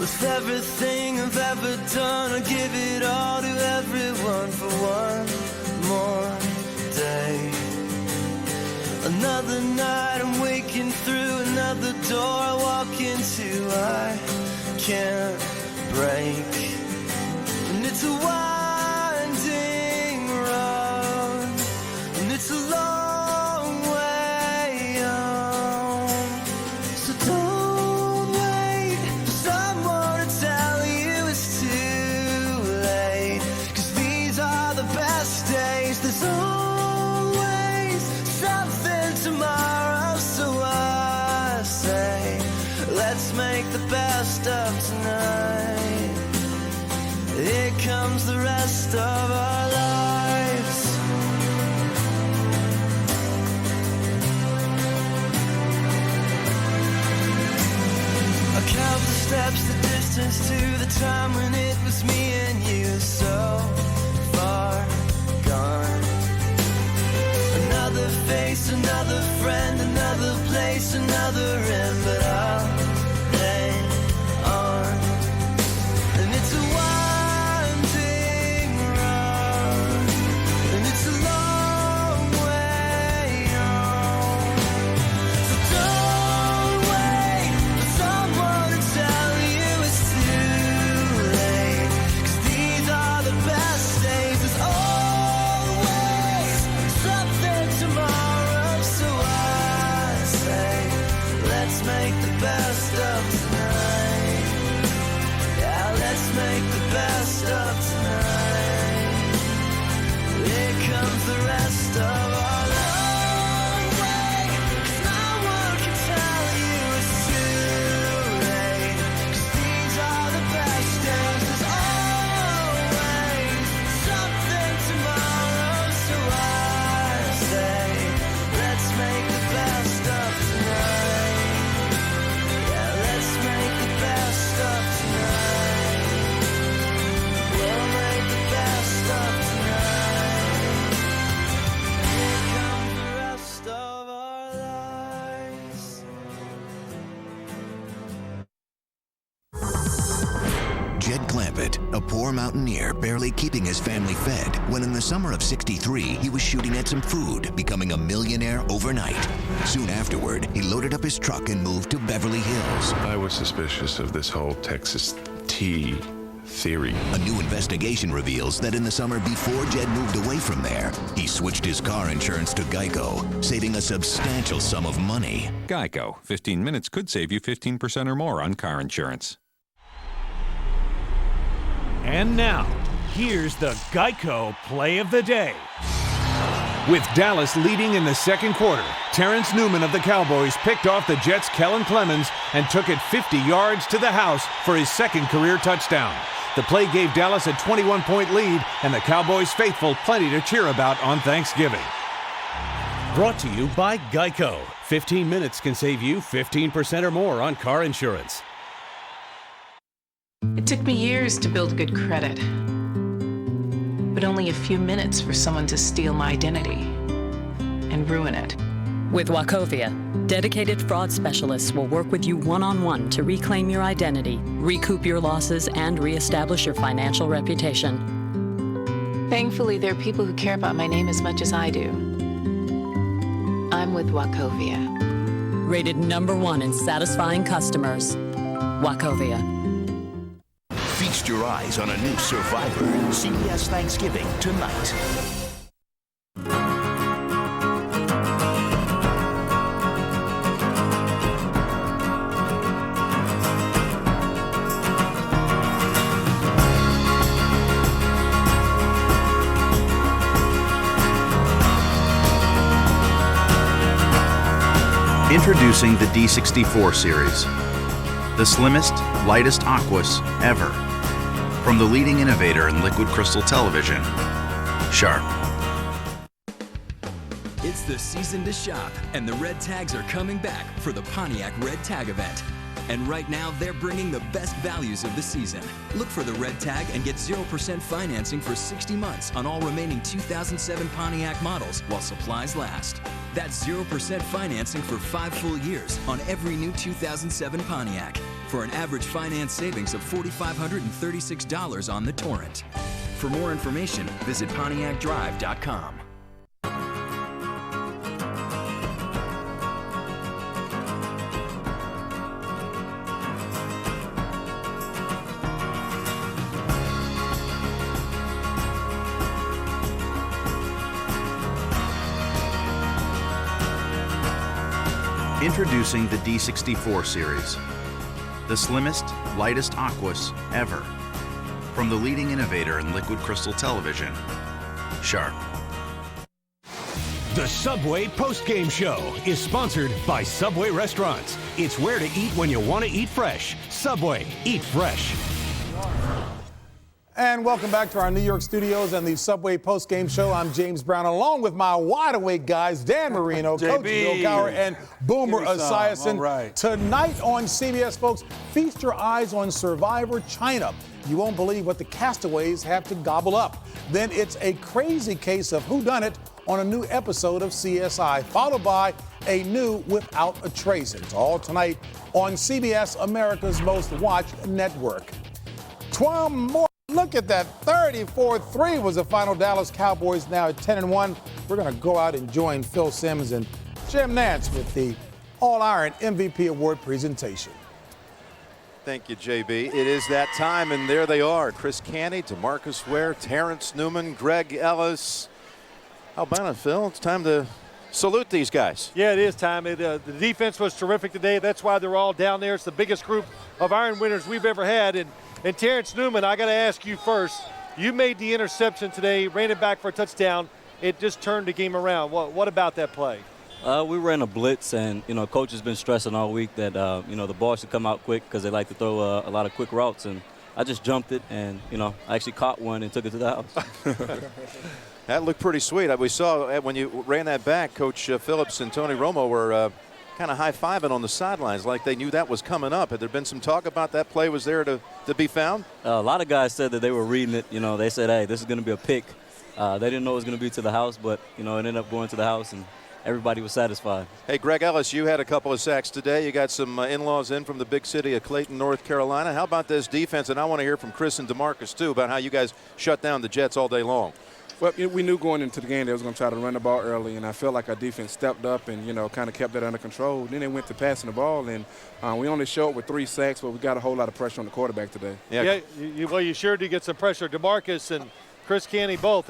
With everything I've ever done, I give it all to everyone for one more day. Another night I'm waking through another door I walk into, I can't break. And it's a winding road, and it's a long way home. So don't wait for someone to tell you it's too late, 'cause these are the best days. There's always something tomorrow, so I say let's make the best of tonight. Here comes the rest of our lives. I count the steps, the distance to the time when it was me and you, so far gone. Another face, another friend, another place, another end, but I'll hang on. And it's a winding road, and it's a long way home. So don't wait for someone to tell you it's too late, 'cause these are the best days. There's always something tomorrow, so I say let's make the best of tonight. Yeah, let's make the best of tonight. Here comes the rest of our long way, 'cause no one can tell you it's too late, 'cause these are the best days. There's always something tomorrow, so I say let's make the best of tonight. Yeah, let's make the best of tonight. We'll make the best of tonight. Here comes the rest of our lives. Jed Clampett, a poor mountaineer barely keeping his family fed, when in the summer of '63 he was shooting at some food, becoming a millionaire overnight. Soon afterward, he loaded up his truck and moved to Beverly Hills. I was suspicious of this whole Texas tea theory. A new investigation reveals that in the summer before Jed moved away from there, he switched his car insurance to Geico, saving a substantial sum of money. Geico. 15 minutes could save you 15% or more on car insurance. And now, here's the Geico Play of the Day. With Dallas leading in the second quarter, Terrence Newman of the Cowboys picked off the Jets' Kellen Clemens and took it 50 yards to the house for his second career touchdown. The play gave Dallas a 21-point lead and the Cowboys faithful plenty to cheer about on Thanksgiving. Brought to you by Geico. 15 minutes can save you 15% or more on car insurance. It took me years to build good credit, but only a few minutes for someone to steal my identity and ruin it. With Wachovia, dedicated fraud specialists will work with you one-on-one to reclaim your identity, recoup your losses, and reestablish your financial reputation. Thankfully, there are people who care about my name as much as I do. I'm with Wachovia. Rated #1 in satisfying customers. Wachovia. Feast your eyes on a new Survivor, CBS Thanksgiving tonight. Introducing the D64 series, the slimmest, lightest aquas ever. From the leading innovator in liquid crystal television, Sharp. It's the season to shop, and the Red Tags are coming back for the Pontiac Red Tag event. And right now, they're bringing the best values of the season. Look for the Red Tag and get 0% financing for 60 months on all remaining 2007 Pontiac models while supplies last. That's 0% financing for 5 full years on every new 2007 Pontiac for an average finance savings of $4,536 on the Torrent. For more information, visit PontiacDrive.com. Introducing the D64 series, the slimmest, lightest aquas ever. From the leading innovator in liquid crystal television, Sharp. The Subway Postgame Show is sponsored by Subway Restaurants. It's where to eat when you want to eat fresh. Subway, eat fresh. And welcome back to our New York studios and the Subway Postgame Show. I'm James Brown, along with my wide-awake guys, Dan Marino, Coach Bill Cowher, and Boomer Esiason. Right. Tonight on CBS, folks, feast your eyes on Survivor China. You won't believe what the castaways have to gobble up. Then it's a crazy case of whodunit on a new episode of CSI, followed by a new Without a Trace. It's all tonight on CBS, America's most watched network. 12 more. Look at that, 34-3 was the final. Dallas Cowboys now at 10-1. We're going to go out and join Phil Simms and Jim Nantz with the All-Iron MVP Award presentation. Thank you, JB. It is that time, and there they are. Chris Canty, DeMarcus Ware, Terrence Newman, Greg Ellis. How about it, Phil? It's time to salute these guys. Yeah, it is time. The defense was terrific today. That's why they're all down there. It's the biggest group of Iron winners we've ever had. And Terrence Newman, I got to ask you first. You made the interception today, ran it back for a touchdown. It just turned the game around. What about that play? We ran a blitz, and, Coach has been stressing all week that, the ball should come out quick because they like to throw a lot of quick routes. And I just jumped it, and, I actually caught one and took it to the house. That looked pretty sweet. We saw when you ran that back, Coach Phillips and Tony Romo were kind of high-fiving on the sidelines like they knew that was coming up. Had there been some talk about that play was there to be found? A lot of guys said that they were reading it. They said, hey, this is going to be a pick. They didn't know it was going to be to the house, but, it ended up going to the house, and everybody was satisfied. Hey, Greg Ellis, you had a couple of sacks today. You got some in-laws in from the big city of Clayton, North Carolina. How about this defense? And I want to hear from Chris and DeMarcus, too, about how you guys shut down the Jets all day long. Well, we knew going into the game they was going to try to run the ball early, and I felt like our defense stepped up and, kind of kept that under control. Then they went to passing the ball, and we only showed with 3 sacks, but we got a whole lot of pressure on the quarterback today. Yeah, you sure did get some pressure. DeMarcus and Chris Canty both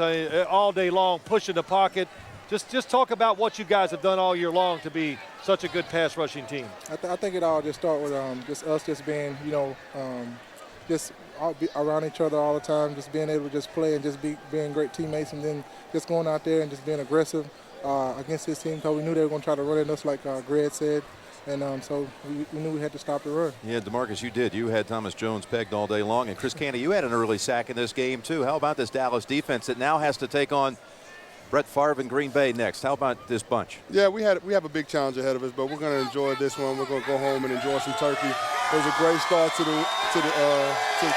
all day long pushing the pocket. Just talk about what you guys have done all year long to be such a good pass rushing team. I think it all just started with just us just being, just be around each other all the time, just being able to just play and just being great teammates, and then just going out there and just being aggressive against this team, because we knew they were going to try to run at us like Greg said, and so we knew we had to stop the run. Yeah, DeMarcus, you did. You had Thomas Jones pegged all day long, and Chris Canty, you had an early sack in this game too. How about this Dallas defense that now has to take on Brett Favre in Green Bay next? How about this bunch? Yeah, we have a big challenge ahead of us, but we're going to enjoy this one. We're going to go home and enjoy some turkey. It was a great start to the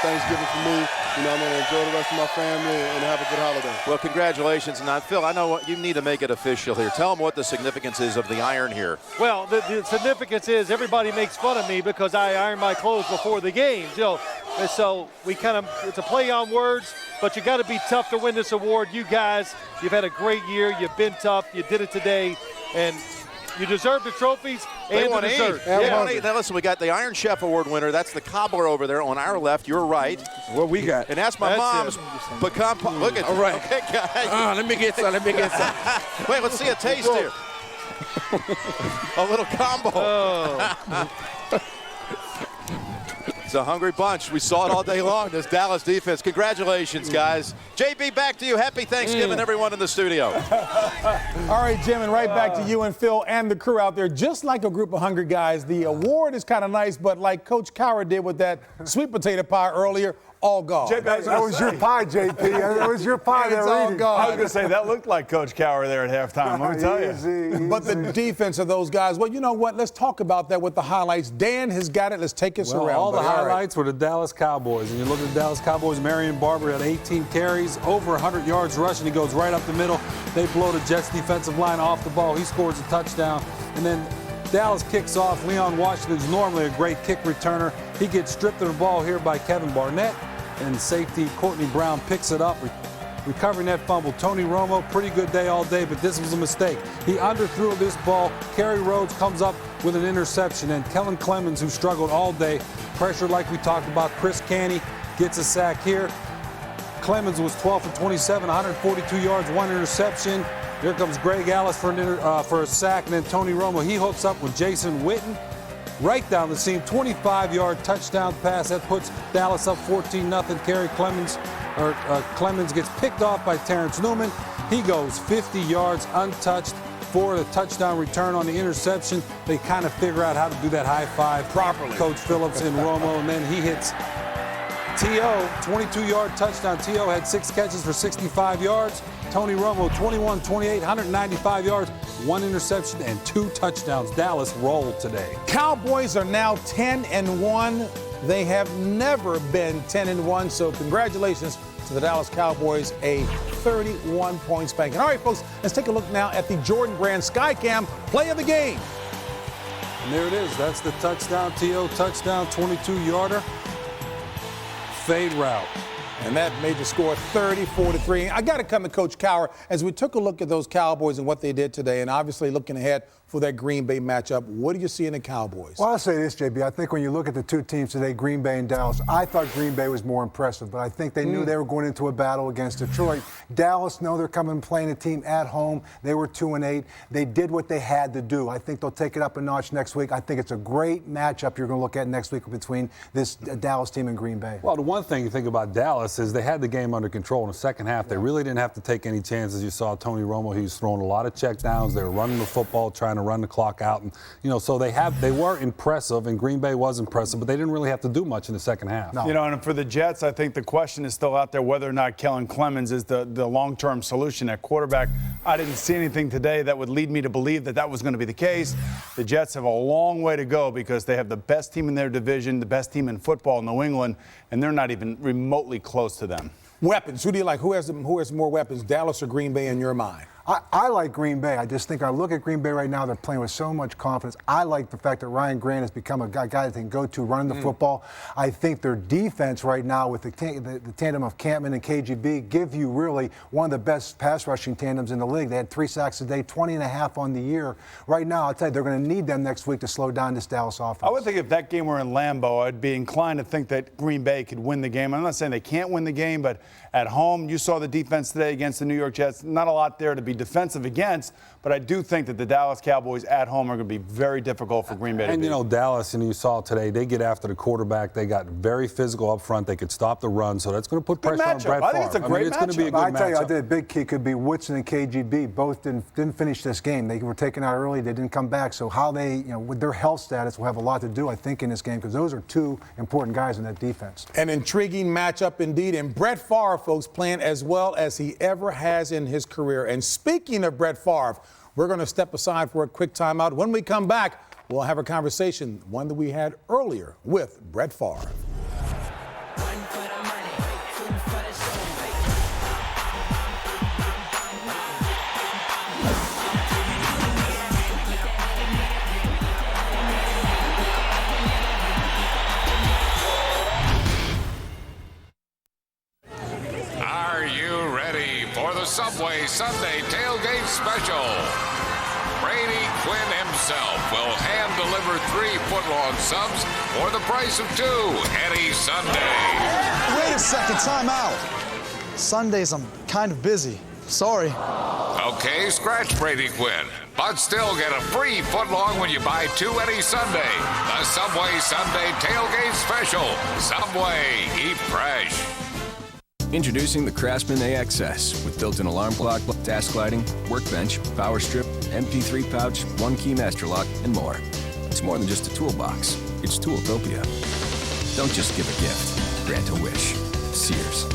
Thanksgiving for me. I'm going to enjoy the rest of my family and have a good holiday. Well, congratulations. And Phil, I know what you need to make it official here. Tell them what the significance is of the iron here. Well, the significance is everybody makes fun of me because I iron my clothes before the games. And so it's a play on words, but you got to be tough to win this award. You guys, you've had a great year. You've been tough. You did it today, and you deserve the trophies and the dessert. Now listen, we got the Iron Chef Award winner. That's the cobbler over there on our left. You're right. What we got? And that's my mom's pecan pie. Look at all right. Okay, guys. Let me get some. Wait, let's see a taste here. A little combo. Oh. It's a hungry bunch. We saw it all day long, this Dallas defense. Congratulations, guys. JB, back to you. Happy Thanksgiving, everyone in the studio. All right, Jim, and right back to you and Phil and the crew out there. Just like a group of hungry guys, the award is kind of nice, but like Coach Cowher did with that sweet potato pie earlier, all gone. That was your pie, JP. That was your pie. It's all gone. I was going to say, that looked like Coach Cowher there at halftime, let me tell you. But the defense of those guys, well, you know what? Let's talk about that with the highlights. Dan has got it. Let's take us around. All the buddy. highlights were the Dallas Cowboys. And you look at the Dallas Cowboys, Marion Barber had 18 carries, over 100 yards rushing. He goes right up the middle. They blow the Jets defensive line off the ball. He scores a touchdown. And then Dallas kicks off. Leon Washington's normally a great kick returner. He gets stripped of the ball here by Kevin Barnett. And safety Courtney Brown picks it up, recovering that fumble. Tony Romo, pretty good day all day, but this was a mistake. He underthrew this ball. Kerry Rhodes comes up with an interception, and Kellen Clemens, who struggled all day, pressure like we talked about. Chris Canty gets a sack here. Clemens was 12 for 27, 142 yards, 1 interception. Here comes Greg Ellis for a sack, and then Tony Romo. He hooks up with Jason Witten. Right down the seam, 25-yard touchdown pass. That puts Dallas up 14-0. Kerry Clemens gets picked off by Terrence Newman. He goes 50 yards untouched for the touchdown return on the interception. They kind of figure out how to do that high five properly. Coach Phillips and Romo, and then he hits T.O., 22-yard touchdown. T.O. had 6 catches for 65 yards. Tony Romo, 21-28, 195 yards, 1 interception, and 2 touchdowns. Dallas rolled today. Cowboys are now 10-1. They have never been 10-1, so congratulations to the Dallas Cowboys, a 31-point spanking. All right, folks, let's take a look now at the Jordan Brand Skycam play of the game. And there it is. That's the touchdown. T.O. touchdown, 22-yarder. Fade route. And that made the score 34-3. I got to come to Coach Cowher as we took a look at those Cowboys and what they did today, and obviously looking ahead for that Green Bay matchup. What do you see in the Cowboys? Well, I'll say this, JB. I think when you look at the two teams today, Green Bay and Dallas, I thought Green Bay was more impressive, but I think they knew they were going into a battle against Detroit. Dallas know they're coming and playing a team at home. They were 2-8. They did what they had to do. I think they'll take it up a notch next week. I think it's a great matchup you're going to look at next week between this Dallas team and Green Bay. Well, the one thing you think about Dallas is they had the game under control in the second half. They really didn't have to take any chances. You saw Tony Romo, he was throwing a lot of checkdowns. They were running the football, trying to run the clock out. And, so they were impressive, and Green Bay was impressive, but they didn't really have to do much in the second half. No. And for the Jets, I think the question is still out there whether or not Kellen Clemens is the long-term solution at quarterback. I didn't see anything today that would lead me to believe that was going to be the case. The Jets have a long way to go because they have the best team in their division, the best team in football, New England, and they're not even remotely close to them. Weapons. Who do you like? Who has more weapons, Dallas or Green Bay in your mind? I like Green Bay. I just think I look at Green Bay right now, they're playing with so much confidence. I like the fact that Ryan Grant has become a guy that they can go to running the football. I think their defense right now with the tandem of Campman and KGB give you really one of the best pass rushing tandems in the league. They had 3 sacks a day, 20.5 on the year. Right now, I'll tell you, they're going to need them next week to slow down this Dallas offense. I would think if that game were in Lambeau, I'd be inclined to think that Green Bay could win the game. I'm not saying they can't win the game, but at home, you saw the defense today against the New York Jets. Not a lot there to be defensive against, but I do think that the Dallas Cowboys at home are going to be very difficult for Green Bay to beat. Dallas, you saw today, they get after the quarterback. They got very physical up front. They could stop the run, so that's going to put pressure on Brett Favre. I think it's a great matchup. It's going to be a good matchup. I tell you, I think a big key could be Woodson and KGB. Both didn't finish this game. They were taken out early. They didn't come back. So how they, with their health status will have a lot to do, I think, in this game because those are 2 important guys in that defense. An intriguing matchup indeed. And Brett Favre, folks, playing as well as he ever has in his career. And speaking of Brett Favre, we're going to step aside for a quick timeout. When we come back, we'll have a conversation, one that we had earlier with Brett Favre. Subway Sunday Tailgate Special. Brady Quinn himself will hand-deliver 3-foot-long subs for the price of 2 any Sunday. Wait a second, time out. Sundays I'm kind of busy. Sorry. Okay, scratch Brady Quinn, but still get a free foot-long when you buy 2 any Sunday. The Subway Sunday Tailgate Special. Subway, eat fresh. Introducing the Craftsman AXS with built-in alarm clock, task lighting, workbench, power strip, MP3 pouch, 1-key master lock, and more. It's more than just a toolbox. It's Tooltopia. Don't just give a gift. Grant a wish. Sears.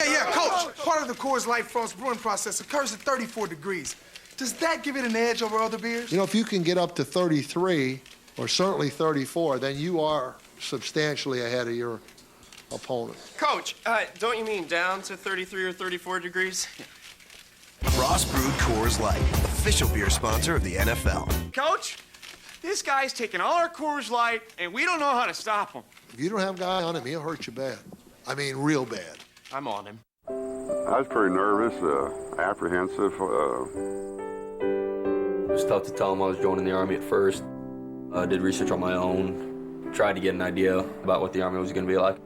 Yeah, Coach. Part of the Coors Light Frost brewing process occurs at 34 degrees. Does that give it an edge over other beers? You know, if you can get up to 33, or certainly 34, then you are substantially ahead of your opponent. Coach, don't you mean down to 33 or 34 degrees? Frost Brewed Coors Light, official beer sponsor of the NFL. Coach, this guy's taking all our Coors Light, and we don't know how to stop him. If you don't have a guy on him, he'll hurt you bad. I mean, real bad. I'm on him. I was pretty nervous, apprehensive. It was tough to tell him I was joining the Army at first. I did research on my own, tried to get an idea about what the Army was going to be like.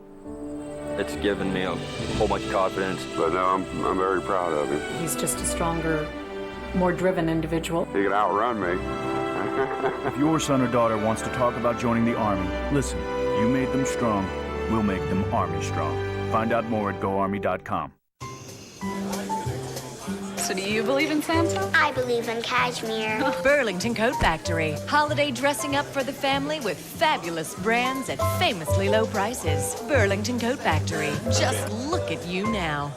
It's given me a whole bunch of confidence. But no, I'm very proud of him. He's just a stronger, more driven individual. He can outrun me. If your son or daughter wants to talk about joining the Army, listen, you made them strong, we'll make them Army strong. Find out more at GoArmy.com. So do you believe in Santa? I believe in cashmere. Burlington Coat Factory. Holiday dressing up for the family with fabulous brands at famously low prices. Burlington Coat Factory. Just look at you now.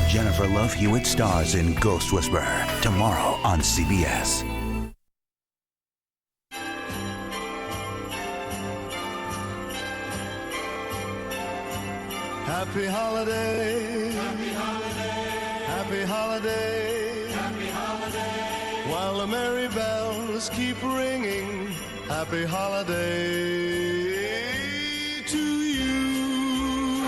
Jennifer Love Hewitt stars in Ghost Whisperer tomorrow on CBS. Happy holiday. Happy holiday. Happy holiday. Happy holiday. While the merry bells keep ringing. Happy holiday to you.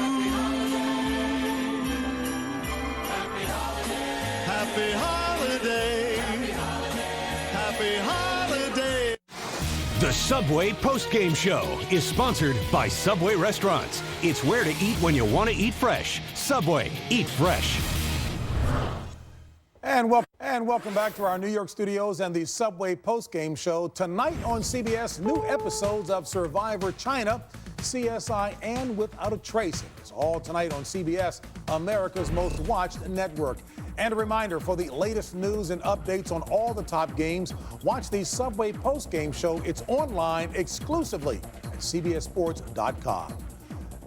Happy holiday. Happy holiday. Happy holiday. Happy holiday. The Subway Postgame Show is sponsored by Subway Restaurants. It's where to eat when you want to eat fresh. Subway, eat fresh. And welcome back to our New York studios and the Subway Postgame Show. Tonight on CBS, new episodes of Survivor China, CSI, and Without a Trace. It's all tonight on CBS, America's most watched network. And a reminder, for the latest news and updates on all the top games, watch the Subway Postgame Show. It's online exclusively at CBSSports.com.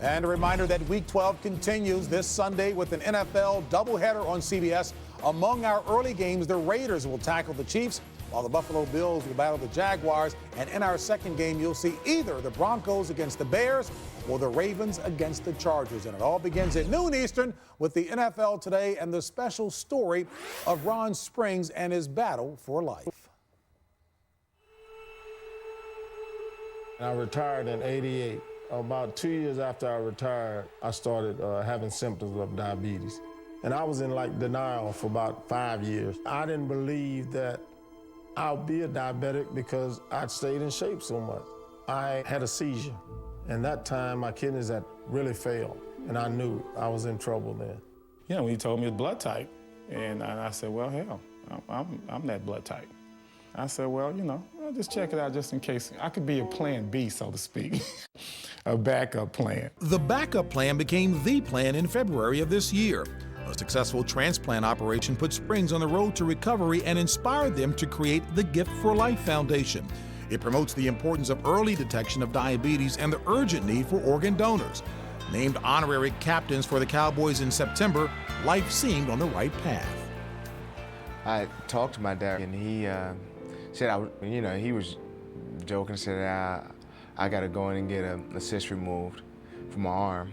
And a reminder that Week 12 continues this Sunday with an NFL doubleheader on CBS. Among our early games, the Raiders will tackle the Chiefs, while the Buffalo Bills will battle the Jaguars. And in our second game, you'll see either the Broncos against the Bears or the Ravens against the Chargers. And it all begins at noon Eastern with the NFL Today and the special story of Ron Springs and his battle for life. I retired in '88. About 2 years after I retired, I started having symptoms of diabetes. And I was in denial for about 5 years. I didn't believe that I'll be a diabetic because I'd stayed in shape so much. I had a seizure, and that time my kidneys had really failed, and I knew I was in trouble then. You know, when he told me his blood type, and I said, well, hell, I'm that blood type. I said, well, I'll just check it out just in case. I could be a plan B, so to speak, a backup plan. The backup plan became the plan in February of this year. A successful transplant operation put Springs on the road to recovery and inspired them to create the Gift for Life Foundation. It promotes the importance of early detection of diabetes and the urgent need for organ donors. Named honorary captains for the Cowboys in September, life seemed on the right path. I talked to my dad, and he said, he was joking, said, I got to go in and get a cyst removed from my arm.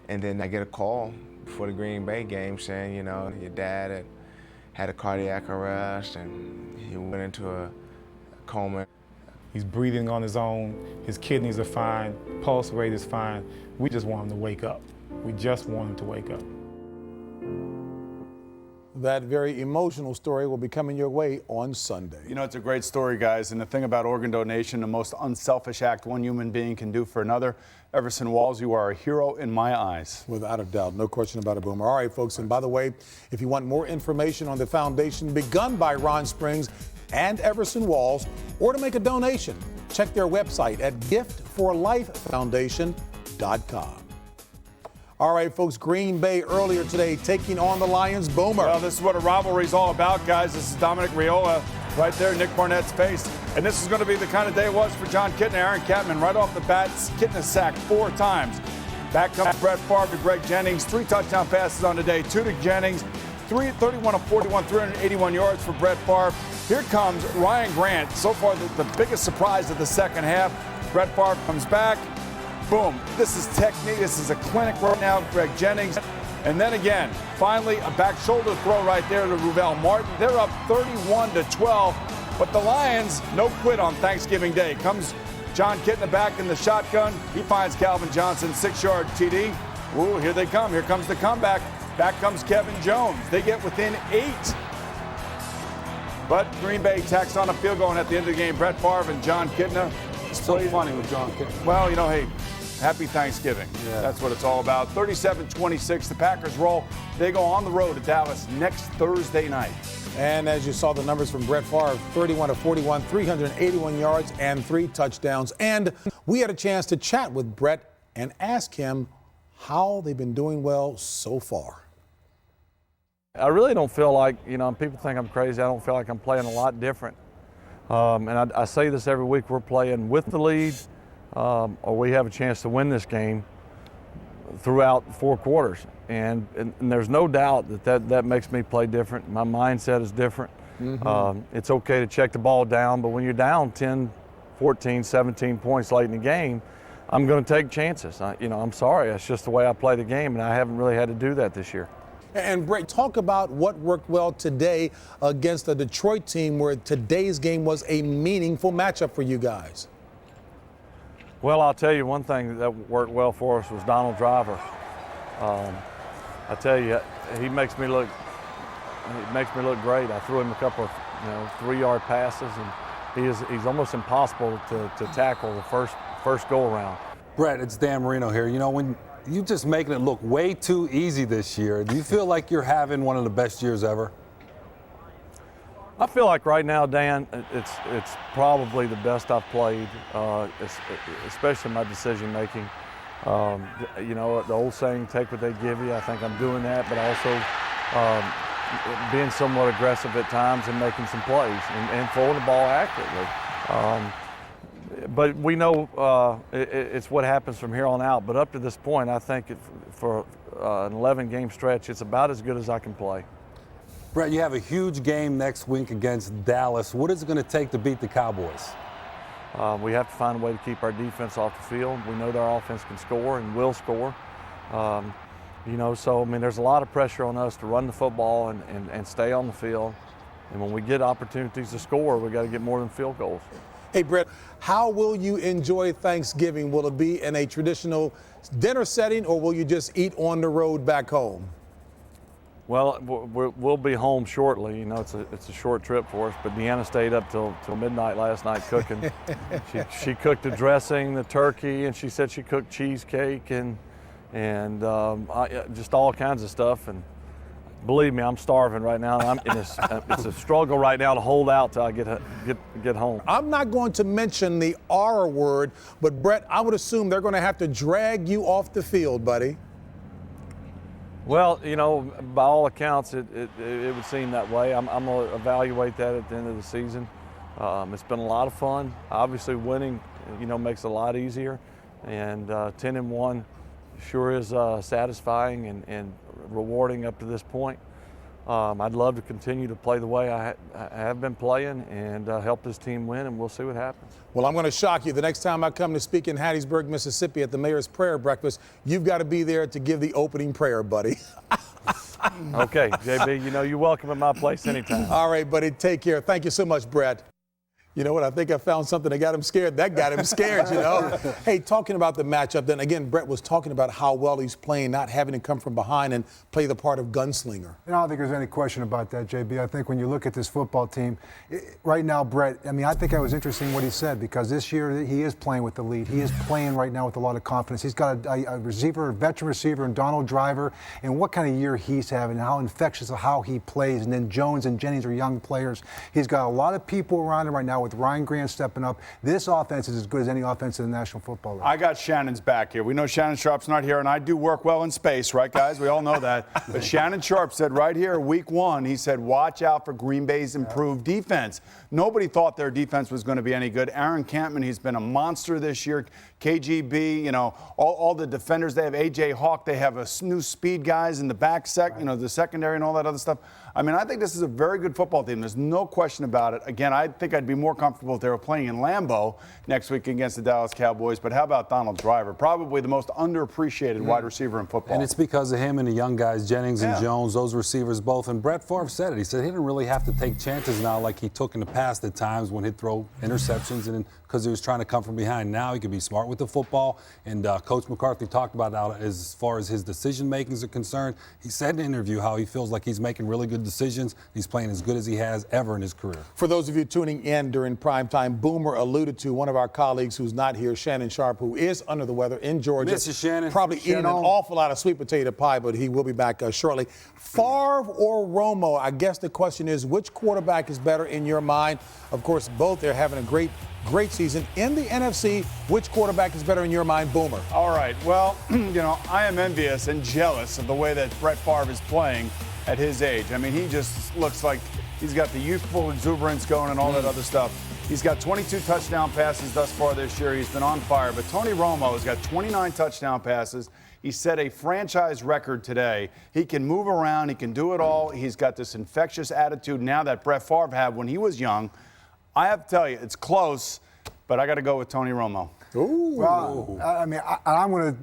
And then I get a call before the Green Bay game saying, your dad had a cardiac arrest and he went into a coma. He's breathing on his own, his kidneys are fine, pulse rate is fine. We just want him to wake up. We just want him to wake up. That very emotional story will be coming your way on Sunday. It's a great story, guys. And the thing about organ donation, the most unselfish act one human being can do for another. Everson Walls, you are a hero in my eyes. Without a doubt. No question about it, Boomer. All right, folks. And by the way, if you want more information on the foundation begun by Ron Springs and Everson Walls, or to make a donation, check their website at giftforlifefoundation.com. All right, folks, Green Bay earlier today taking on the Lions. Boomer. Well, this is what a rivalry is all about, guys. This is Dominic Raiola right there, Nick Barnett's face. And this is going to be the kind of day it was for John Kitna. Aaron Catman right off the bat, Kitna sacked 4 times. Back comes Brett Favre to Greg Jennings. 3 touchdown passes on the day, 2 to Jennings. 31 of 41, 381 yards for Brett Favre. Here comes Ryan Grant. So far, the biggest surprise of the second half. Brett Favre comes back. Boom. This is technique. This is a clinic right now, Greg Jennings. And then again, finally, a back shoulder throw right there to Ruvell Martin. They're up 31-12. But the Lions, no quit on Thanksgiving Day. Comes John Kitna back in the shotgun. He finds Calvin Johnson, 6-yard TD. Ooh, here they come. Here comes the comeback. Back comes Kevin Jones. They get within 8. But Green Bay tacks on a field goal, and at the end of the game, Brett Favre and John Kitna. It's so funny with John Kitna. Well, hey, happy Thanksgiving. Yeah. That's what it's all about. 37-26, the Packers roll. They go on the road to Dallas next Thursday night. And as you saw the numbers from Brett Favre, 31 of 41, 381 yards and 3 touchdowns. And we had a chance to chat with Brett and ask him how they've been doing well so far. I really don't feel like, people think I'm crazy. I don't feel like I'm playing a lot different. And I say this every week, we're playing with the lead or we have a chance to win this game throughout 4 quarters. And there's no doubt that makes me play different. My mindset is different. Mm-hmm. It's okay to check the ball down, but when you're down 10, 14, 17 points late in the game, I'm going to take chances. I'm sorry. That's just the way I play the game, and I haven't really had to do that this year. And Brett, talk about what worked well today against the Detroit team where today's game was a meaningful matchup for you guys. Well, I'll tell you one thing that worked well for us was Donald Driver. I tell you, he makes me look great. I threw him a couple of 3-yard passes, and he's almost impossible to tackle the first go around. Brett, it's Dan Marino here. When you're just making it look way too easy this year, do you feel like you're having one of the best years ever? I feel like right now, Dan, it's probably the best I've played, especially my decision making. The old saying, take what they give you. I think I'm doing that, but also being somewhat aggressive at times and making some plays and throwing the ball accurately. But we know it's what happens from here on out. But up to this point, I think for an 11-game stretch, it's about as good as I can play. Brett, you have a huge game next week against Dallas. What is it going to take to beat the Cowboys? We have to find a way to keep our defense off the field. We know that our offense can score and will score. There's a lot of pressure on us to run the football and stay on the field. And when we get opportunities to score, we got to get more than field goals. Hey, Brett, how will you enjoy Thanksgiving? Will it be in a traditional dinner setting, or will you just eat on the road back home? Well, we'll be home shortly. It's a short trip for us, but Deanna stayed up till midnight last night cooking. She cooked the dressing, the turkey, and she said she cooked cheesecake and just all kinds of stuff. And believe me, I'm starving right now. It's a struggle right now to hold out till I get home. I'm not going to mention the R word, but Brett, I would assume they're going to have to drag you off the field, buddy. Well, by all accounts, it would seem that way. I'm going to evaluate that at the end of the season. It's been a lot of fun. Obviously, winning, makes it a lot easier. And 10-1 sure is satisfying and rewarding up to this point. I'd love to continue to play the way I have been playing and help this team win, and we'll see what happens. Well, I'm going to shock you. The next time I come to speak in Hattiesburg, Mississippi at the Mayor's Prayer Breakfast, you've got to be there to give the opening prayer, buddy. Okay, JB, you're welcome at my place anytime. All right, buddy, take care. Thank you so much, Brett. You know what? I think I found something that got him scared. That got him scared, Hey, talking about the matchup, then again, Brett was talking about how well he's playing, not having to come from behind and play the part of gunslinger. I don't think there's any question about that, JB. I think when you look at this football team, right now, Brett, I think it was interesting what he said, because this year he is playing with the lead. He is playing right now with a lot of confidence. He's got a veteran receiver in Donald Driver, and what kind of year he's having, and how infectious of how he plays. And then Jones and Jennings are young players. He's got a lot of people around him right now with with Ryan Grant stepping up, this offense is as good as any offense in the National Football League. I got Shannon's back here. We know Shannon Sharp's not here, and I do work well in space, right, guys? We all know that. But Shannon Sharp said right here, week 1, he said, watch out for Green Bay's improved defense. Nobody thought their defense was going to be any good. Aaron Campman, he's been a monster this year. KGB, you know, all the defenders, they have A.J. Hawk, they have new speed guys in the back the secondary and all that other stuff. I mean, I think this is a very good football team. There's no question about it. Again, I think I'd be more comfortable if they were playing in Lambeau next week against the Dallas Cowboys. But how about Donald Driver? Probably the most underappreciated wide receiver in football. And it's because of him and the young guys, Jennings and Jones, those receivers both. And Brett Favre said it. He said he didn't really have to take chances now like he took in the past at times when he'd throw interceptions and because he was trying to come from behind. Now he can be smart with the football. And Coach McCarthy talked about that as far as his decision-makings are concerned. He said in an interview how he feels like he's making really good decisions. He's playing as good as he has ever in his career. For those of you tuning in during primetime, Boomer alluded to one of our colleagues who's not here, Shannon Sharp, who is under the weather in Georgia. Mrs. Shannon. Probably eating an awful lot of sweet potato pie, but he will be back shortly. Favre or Romo? I guess the question is, which quarterback is better in your mind? Of course, both are having a great season. In the NFC, which quarterback is better in your mind, Boomer? All right. Well, you know, I am envious and jealous of the way that Brett Favre is playing at his age. I mean, he just looks like he's got the youthful exuberance going and all that other stuff. He's got 22 touchdown passes thus far this year. He's been on fire. But Tony Romo has got 29 touchdown passes. He set a franchise record today. He can move around. He can do it all. He's got this infectious attitude now that Brett Favre had when he was young. I have to tell you, it's close, but I got to go with Tony Romo. Ooh. Well, I mean,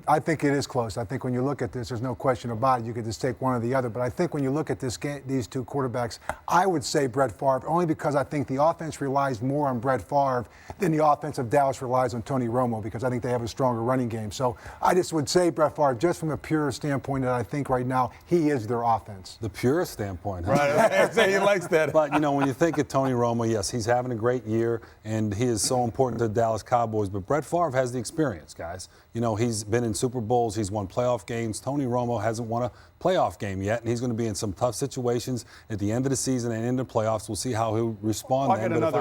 I think it is close. I think when you look at this, there's no question about it. You could just take one or the other. But I think when you look at this game, these two quarterbacks, I would say Brett Favre, only because I think the offense relies more on Brett Favre than the offense of Dallas relies on Tony Romo, because I think they have a stronger running game. So I just would say Brett Favre, just from a pure standpoint that I think right now he is their offense. The purest standpoint, huh? Right. He likes that. But, you know, when you think of Tony Romo, yes, he's having a great year, and he is so important to the Dallas Cowboys. But Brett Favre has the experience, guys. You know, he's been in Super Bowls. He's won playoff games. Tony Romo hasn't won a playoff game yet, and he's going to be in some tough situations at the end of the season and in the playoffs. We'll see how he'll respond then. But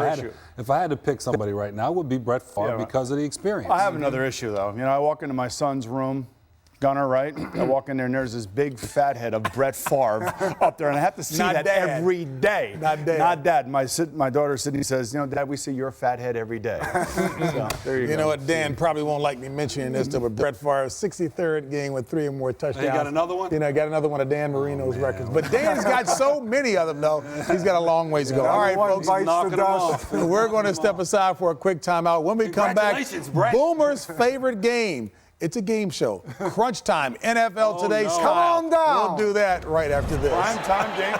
if I had to pick somebody right now, it would be Brett Favre because of the experience. I have another issue, though. You know, I walk into my son's room, Gunner, right? I walk in there, and there's this big fat head of Brett Favre up there, and I have to see that every day. Not Dad. Not Dad. My daughter Sydney says, you know, Dad, we see your fat head every day. So, there you go. You know what, Dan probably won't like me mentioning this, but Brett Favre's 63rd game with 3 or more touchdowns. You got another one? You know, I got another one of Dan Marino's records. But Dan's got so many of them, though. He's got a long ways to go. All right, folks. We're going to step aside for a quick timeout. When we come back, Boomer's favorite game. It's a game show. Crunch time, NFL Today style. Come on down. We'll do that right after this. Prime time, James.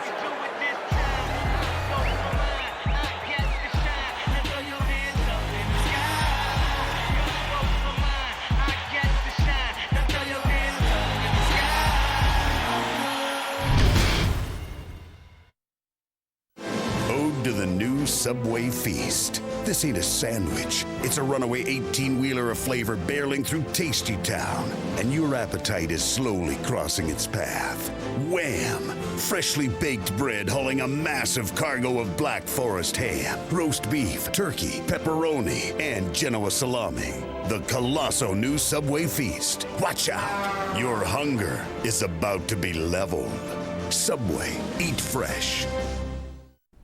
Ode to the new Subway Feast. This ain't a sandwich. It's a runaway 18-wheeler of flavor barreling through Tasty Town, and your appetite is slowly crossing its path. Wham! Freshly baked bread hauling a massive cargo of Black Forest ham, roast beef, turkey, pepperoni, and Genoa salami. The colossal new Subway Feast. Watch out! Your hunger is about to be leveled. Subway. Eat fresh.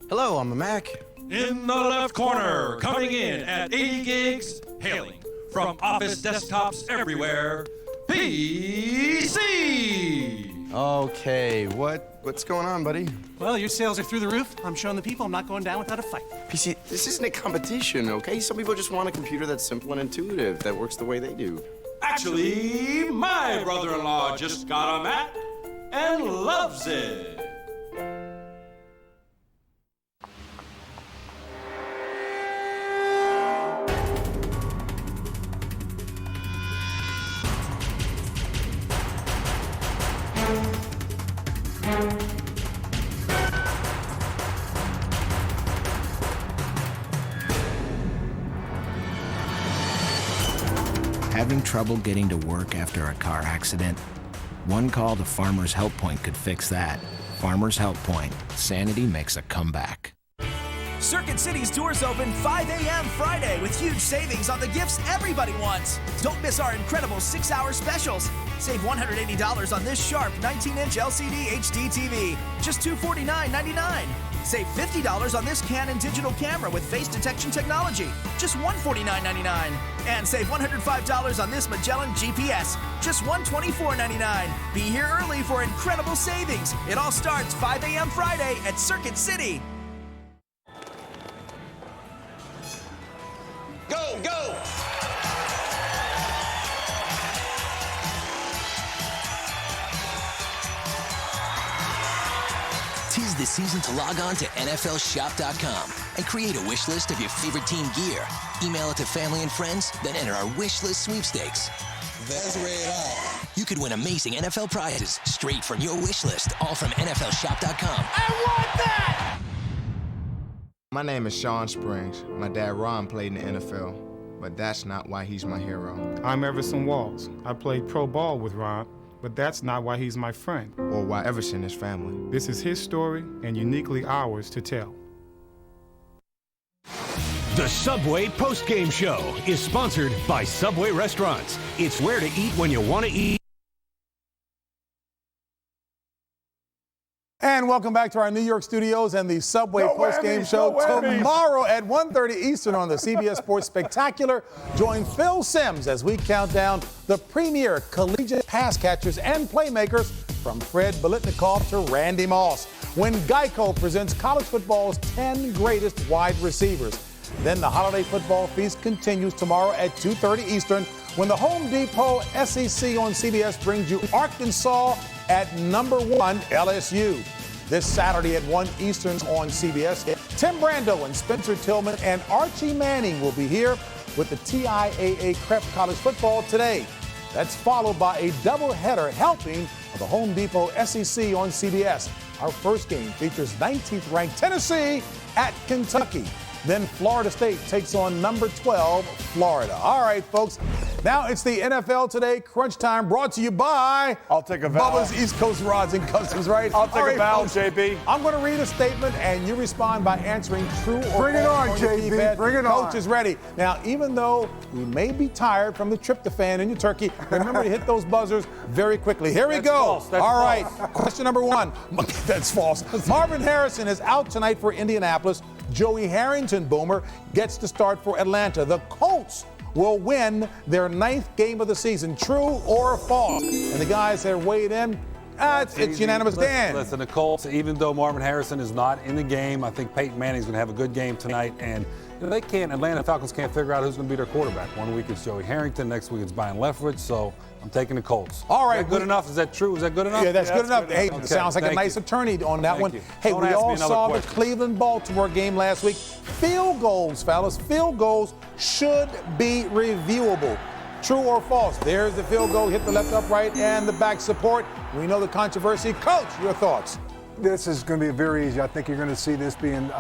Hello, I'm a Mac. In the left corner, coming in at 80 gigs, hailing from office desktops everywhere, PC! Okay, what's going on, buddy? Well, your sales are through the roof. I'm showing the people I'm not going down without a fight. PC, this isn't a competition, okay? Some people just want a computer that's simple and intuitive, that works the way they do. Actually, my brother-in-law just got a Mac and loves it. Having trouble getting to work after a car accident? One call to Farmers Help Point could fix that. Farmers Help Point. Sanity makes a comeback. Circuit City's doors open 5 a.m. Friday with huge savings on the gifts everybody wants. Don't miss our incredible 6-hour specials. Save $180 on this Sharp 19-inch LCD HD TV, just $249.99. Save $50 on this Canon digital camera with face detection technology, just $149.99. And save $105 on this Magellan GPS, just $124.99. Be here early for incredible savings. It all starts 5 a.m. Friday at Circuit City. Go, go! Tis the season to log on to NFLShop.com and create a wish list of your favorite team gear. Email it to family and friends, then enter our wish list sweepstakes. That's right. You could win amazing NFL prizes straight from your wish list, all from NFLShop.com. I want that! My name is Sean Springs. My dad, Ron, played in the NFL, but that's not why he's my hero. I'm Everson Walls. I played pro ball with Ron, but that's not why he's my friend. Or why Everson is family. This is his story and uniquely ours to tell. The Subway Postgame Show is sponsored by Subway Restaurants. It's where to eat when you want to eat. And welcome back to our New York studios and the Subway Postgame Show. Tomorrow at 1:30 Eastern on the CBS Sports Spectacular, join Phil Simms as we count down the premier collegiate pass catchers and playmakers from Fred Biletnikoff to Randy Moss when Geico presents college football's 10 greatest wide receivers. Then the holiday football feast continues tomorrow at 2:30 Eastern when the Home Depot SEC on CBS brings you Arkansas at #1 LSU. This Saturday at 1 Eastern on CBS, Tim Brando and Spencer Tillman and Archie Manning will be here with the TIAA Prep College Football today. That's followed by a doubleheader helping of the Home Depot SEC on CBS. Our first game features 19th ranked Tennessee at Kentucky. Then Florida State takes on #12 Florida. All right, folks. Now it's the NFL Today Crunch Time brought to you by I'll take a vowel. Bubba's East Coast Rods and Customs, right? I'll take a vowel, folks, JB. I'm going to read a statement and you respond by answering true or false. Bring it on, JB. Bring it on. Coach is ready. Now, even though we may be tired from the tryptophan in your turkey, remember to hit those buzzers very quickly. Here we go. False. That's all right. false. Question number 1. That's false. Marvin Harrison is out tonight for Indianapolis. Joey Harrington, Boomer, gets to start for Atlanta. The Colts will win their 9th game of the season. True or false? And the guys that weighed in, it's unanimous. Dan. Listen, the Colts, even though Marvin Harrison is not in the game, I think Peyton Manning's going to have a good game tonight. And they can't, Atlanta Falcons can't figure out who's going to be their quarterback. One week it's Joey Harrington, next week it's Byron Leftwich. So I'm taking the Colts. All right. Is that good enough? Is that true? Is that good enough? Yeah, that's good enough. Good Hey, enough. sounds like a nice attorney on that one. You. Hey, Don't we ask me all another saw question. the Cleveland-Baltimore game last week. Field goals, fellas. Field goals should be reviewable. True or false? There's the field goal. Hit the left upright and the back support. We know the controversy. Coach, your thoughts? This is going to be very easy. I think you're going to see this being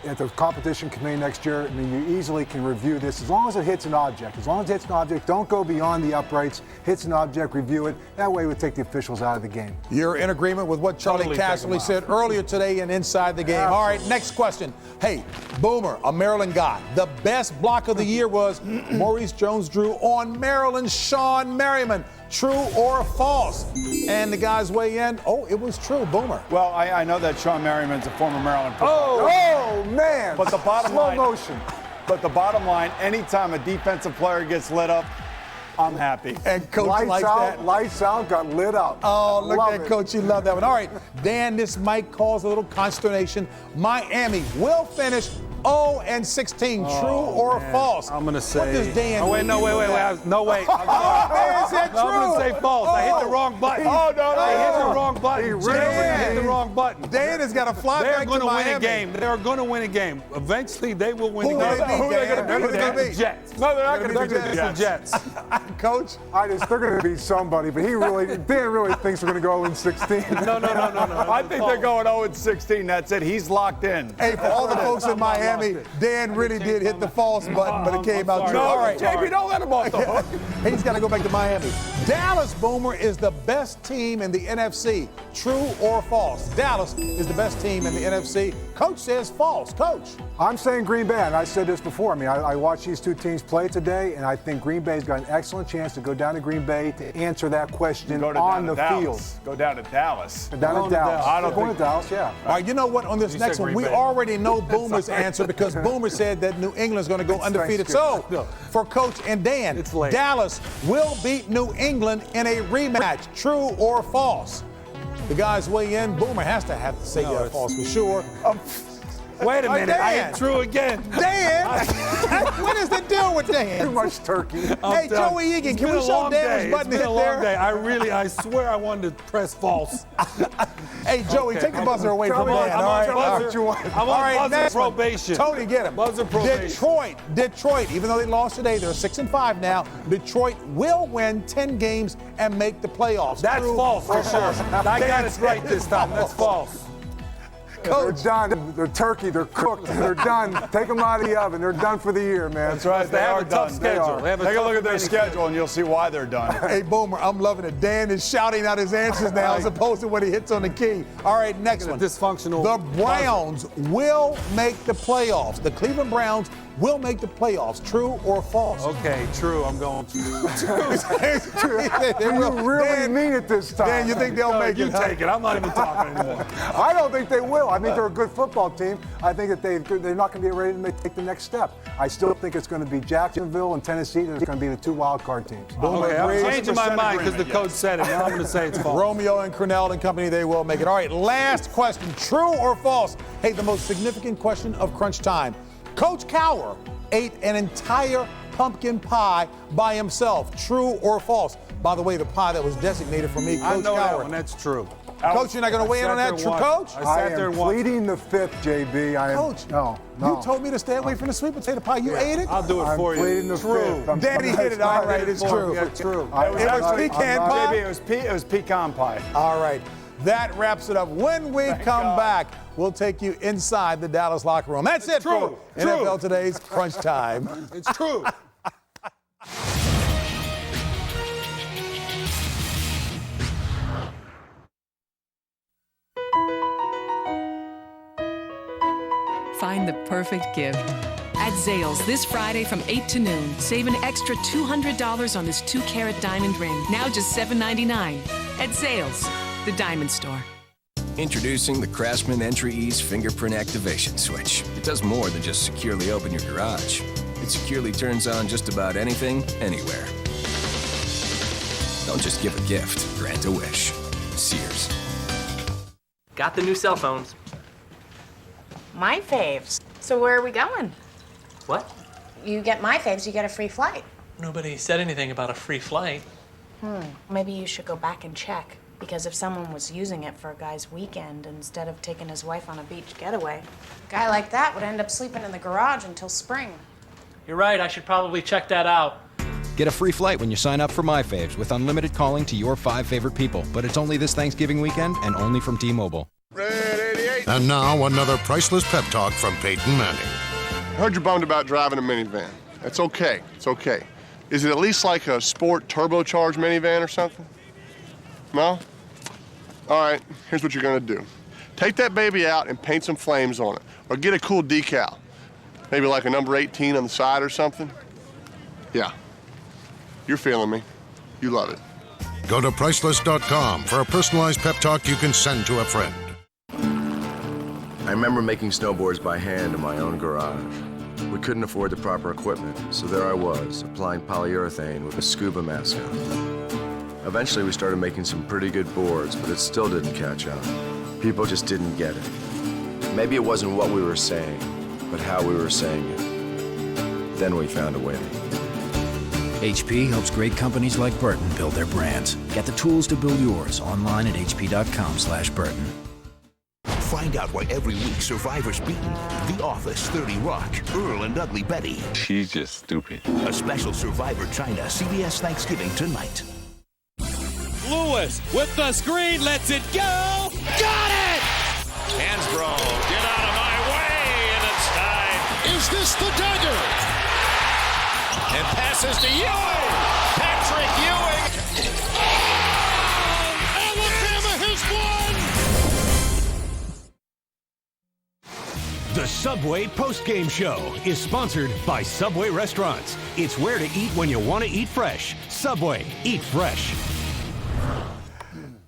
at the competition committee next year. I mean, you easily can review this as long as it hits an object. As long as it hits an object, don't go beyond the uprights. Hits an object, review it. That way, we take the officials out of the game. You're in agreement with what Charlie Totally Casserly take 'em said earlier today and inside the game. All right, next question. Hey, Boomer, a Maryland guy. The best block of the year was Maurice Jones-Drew on Maryland's Sean Merriman. True or false? And the guys weigh in. Oh, it was true. Boomer. Well, I know that Sean Merriman's a former Maryland Oh, man. But the bottom Slow line, motion. But the bottom line, anytime a defensive player gets lit up, I'm happy. And Coach Lights likes out, that. lights out, got lit up. Oh, look Love at it. Coach. You love that one. All right, Dan, this might cause a little consternation. Miami will finish 0-16. True or false? I'm going to say. What does Dan Oh, wait, no, wait. No, wait. Dan said No, I'm going to say false. I hit the wrong button. I hit the wrong button. I hit the wrong button. Dan has got to fly They're back going to to win Miami. a game. They're going to win a game. Eventually, they will win Who a will game. they beat, Who are they Dan? gonna beat? Who are they gonna The beat? Jets. No, they're not going to They're beat going to the beat the Jets. Jets. Coach? They're going to beat somebody, but Dan really thinks we're going to go 0-16. No. I think they're going 0-16. That's it. He's locked in. Hey, for all the folks in Miami, Dan really did hit the false button, but it came out true. No, All right. JB, don't let him off the hook. He's got to go back to Miami. Dallas, Boomer, is the best team in the NFC. True or false? Dallas is the best team in the NFC. Coach says false. Coach. I'm saying Green Bay, and I said this before. I mean, I watched these two teams play today, and I think Green Bay's got an excellent chance to go down to Green Bay to answer that question on the field. Go down to Dallas. Go down to Dallas. I don't going think to Dallas, yeah. All right, you know what? On this next one, we already know Boomer's answer because Boomer said that New England's going to go undefeated. So, for Coach and Dan, Dallas will beat New England in a rematch. True or false? The guys weigh in. Boomer has to say false for sure. Wait a minute, I am true again. Dan, what is the deal with Dan? Too much turkey. Hey, Joey Egan, can we show Dan which button to hit there? I swear I wanted to press false. Hey, Joey, take the buzzer away from Dan. I'm on buzzer probation. Tony, get him. Buzzer probation. Detroit, even though they lost today, they're 6-5 now. Detroit will win 10 games and make the playoffs. That's false for sure. I got it right this time. That's false. Coach. They're done. They're turkey. They're cooked. They're done. Take them out of the oven. They're done for the year, man. That's right. They have a tough schedule. Take a look at their schedule, and you'll see why they're done. Hey, Boomer, I'm loving it. Dan is shouting out his answers now as opposed to when he hits on the key. All right, next one. Dysfunctional. The Browns will make the playoffs. The Cleveland Browns will make the playoffs. True or false? Okay, true. I'm going true. You really mean it this time. Dan, you think they'll make it? You take it. I'm not even talking anymore. I don't think they will. I think they're a good football team. I think that they're not going to be ready to take the next step. I still think it's going to be Jacksonville and Tennessee. There's going to be the two wild card teams. Okay, I'm changing my mind because the coach said it. Now I'm going to say it's false. Romeo and Cornell and company, they will make it. All right, last question. True or false? Hey, the most significant question of crunch time. Coach Cowher ate an entire pumpkin pie by himself. True or false? By the way, the pie that was designated for me, Coach I know Cowher. that one. That's true. Coach, you're not going to weigh in on that? True, Coach? I am pleading the fifth, JB. Coach, no. You told me to stay away from the sweet potato pie. You ate it? I'll do it for you. I'm pleading the fifth. Daddy hit it. All right, it's true. It's true. It was pecan pie? JB, it was pecan pie. All right. That wraps it up. When we come back, we'll take you inside the Dallas locker room. That's it for NFL Today's Crunch Time. It's true. Find the perfect gift at Zales this Friday from 8 to noon. Save an extra $200 on this 2-carat diamond ring. Now just $7.99 at Zales, the diamond store. Introducing the Craftsman Entry Ease Fingerprint Activation Switch. It does more than just securely open your garage. It securely turns on just about anything, anywhere. Don't just give a gift, grant a wish. Sears. Got the new cell phones. My faves. So where are we going? What? You get my faves, you get a free flight. Nobody said anything about a free flight. Maybe you should go back and check. Because if someone was using it for a guy's weekend instead of taking his wife on a beach getaway, a guy like that would end up sleeping in the garage until spring. You're right, I should probably check that out. Get a free flight when you sign up for My Faves with unlimited calling to your 5 favorite people. But it's only this Thanksgiving weekend and only from T-Mobile. And now another priceless pep talk from Peyton Manning. I heard you're bummed about driving a minivan. It's okay. It's okay. Is it at least like a sport turbocharged minivan or something? No? All right, here's what you're gonna do. Take that baby out and paint some flames on it. Or get a cool decal. Maybe like a number 18 on the side or something. Yeah. You're feeling me. You love it. Go to Priceless.com for a personalized pep talk you can send to a friend. I remember making snowboards by hand in my own garage. We couldn't afford the proper equipment, so there I was, applying polyurethane with a scuba mask on. Eventually, we started making some pretty good boards, but it still didn't catch on. People just didn't get it. Maybe it wasn't what we were saying, but how we were saying it. Then we found a way. HP helps great companies like Burton build their brands. Get the tools to build yours online at hp.com/Burton. Find out why every week Survivor's beaten The Office, 30 Rock, Earl and Ugly Betty. She's just stupid. A special Survivor China CBS Thanksgiving tonight. Lewis with the screen, lets it go. Got it! Hansbrough, get out of my way, and it's tied. Is this the dagger? And passes to Ewing. Patrick Ewing. Alabama has won! The Subway Postgame Show is sponsored by Subway Restaurants. It's where to eat when you want to eat fresh. Subway, eat fresh.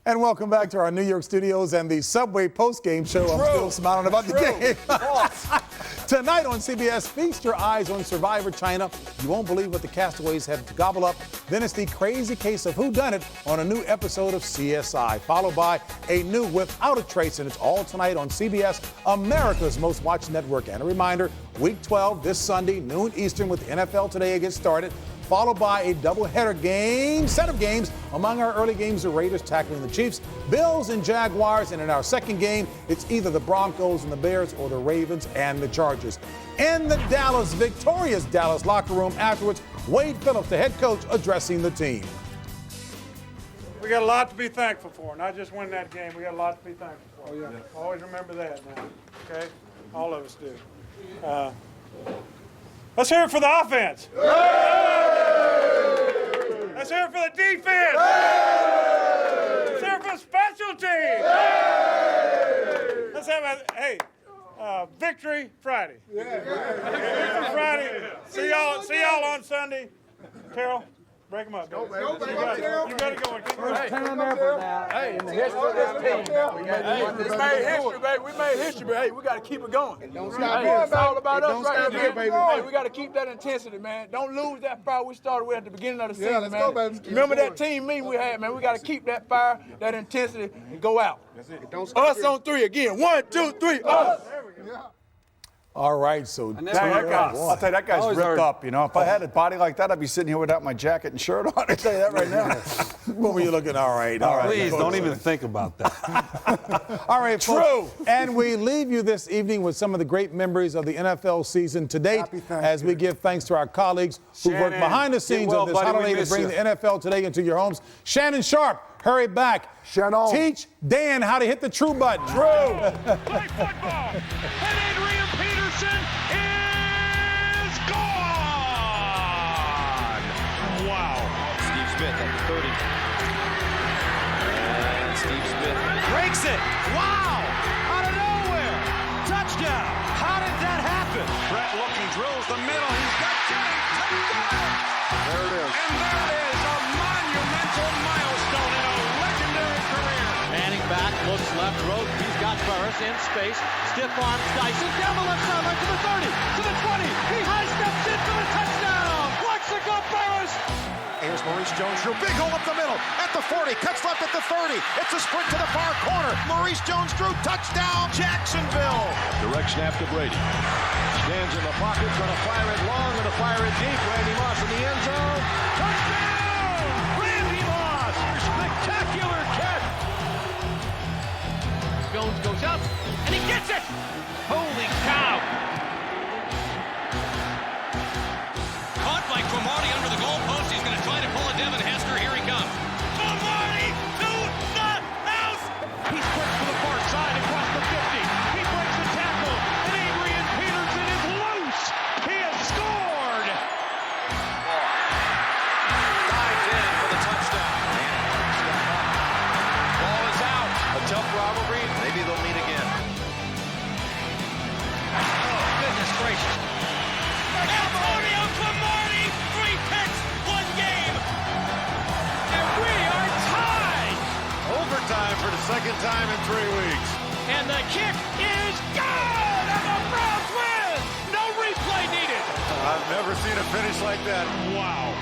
And welcome back to our New York studios and the Subway Postgame Show. I'm still smiling about the game. Tonight on CBS, feast your eyes on Survivor China. You won't believe what the castaways had to gobble up. Then it's the crazy case of whodunit on a new episode of CSI, followed by a new Without a Trace, and it's all tonight on CBS, America's most watched network. And a reminder, Week 12 this Sunday, noon Eastern, with NFL Today gets started, followed by a doubleheader set of games. Among our early games, the Raiders tackling the Chiefs, Bills and Jaguars, and in our second game, it's either the Broncos and the Bears or the Ravens and the Chargers. In the victorious Dallas locker room afterwards, Wade Phillips, the head coach, addressing the team. We got a lot to be thankful for, not just winning that game. We got a lot to be thankful for. Oh, yeah. Always remember that now, okay? All of us do. Let's hear it for the offense. Let's hear it for the defense. Let's hear it for the special teams. Let's have Victory Friday. Victory Friday. See y'all on Sunday. Carol, break them up. Go, baby. You got to go. First time ever now. Hey, in the history of this team. We made history, baby. We made history, but hey, we got to keep it going. Don't stop. It's all about us right here, baby. Hey, we got to keep that intensity, man. Don't lose that fire we started with at the beginning of the season, man. Go, baby. Remember that team meeting we had, man? We got to keep that fire, that intensity, and go out. That's it. Us on three again. 1, 2, 3, us. All right, so I'll tell you, that guy's ripped up. You know, if I had a body like that, I'd be sitting here without my jacket and shirt on. I tell you that right now. What were you looking? All right. Please don't even think about that. All right, true. And we leave you this evening with some of the great memories of the NFL season to date, as we give thanks to our colleagues who worked behind the scenes of this holiday to bring the NFL Today into your homes. Shannon Sharp, hurry back. Shannon. Teach Dan how to hit the true button. True. Play football. And Adrian Peterson is gone. Wow. Steve Smith at the 30. And Steve Smith breaks it. Wow. Out of nowhere. Touchdown. How did that happen? Brett looking, drills the middle. He's got Jennings. Touchdown. There it is. And there it is. A monumental milestone in a legendary career. Manning back, looks left, road. He's got Burris in space. Stiff arm Dyson down the left sideline to the 30, to the 20. He high steps in for the touchdown. Plexico Burris. Here's Maurice Jones-Drew, big hole up the middle, at the 40, cuts left at the 30. It's a sprint to the far corner. Maurice Jones-Drew, touchdown, Jacksonville. Direct snap to Brady. Stands in the pocket, gonna fire it long, gonna fire it deep. Randy Moss in the end zone. Touchdown! Randy Moss! Spectacular catch! Jones goes up, and he gets it! Holy cow! Caught by Cromartie under the goalpost. He's going to try to pull a Devin Hester. Here he comes. Cromartie to the house! He's quick to the far side across the 50. He breaks the tackle, and Adrian Peterson is loose. He has scored! Dives in for the touchdown. Ball is out. A tough rivalry. Maybe they'll meet again. Oh, goodness gracious. Antonio Cromartie, 3 picks, 1 game. And we are tied. Overtime for the second time in 3 weeks. And the kick is good, and the Browns win. No replay needed. I've never seen a finish like that. Wow.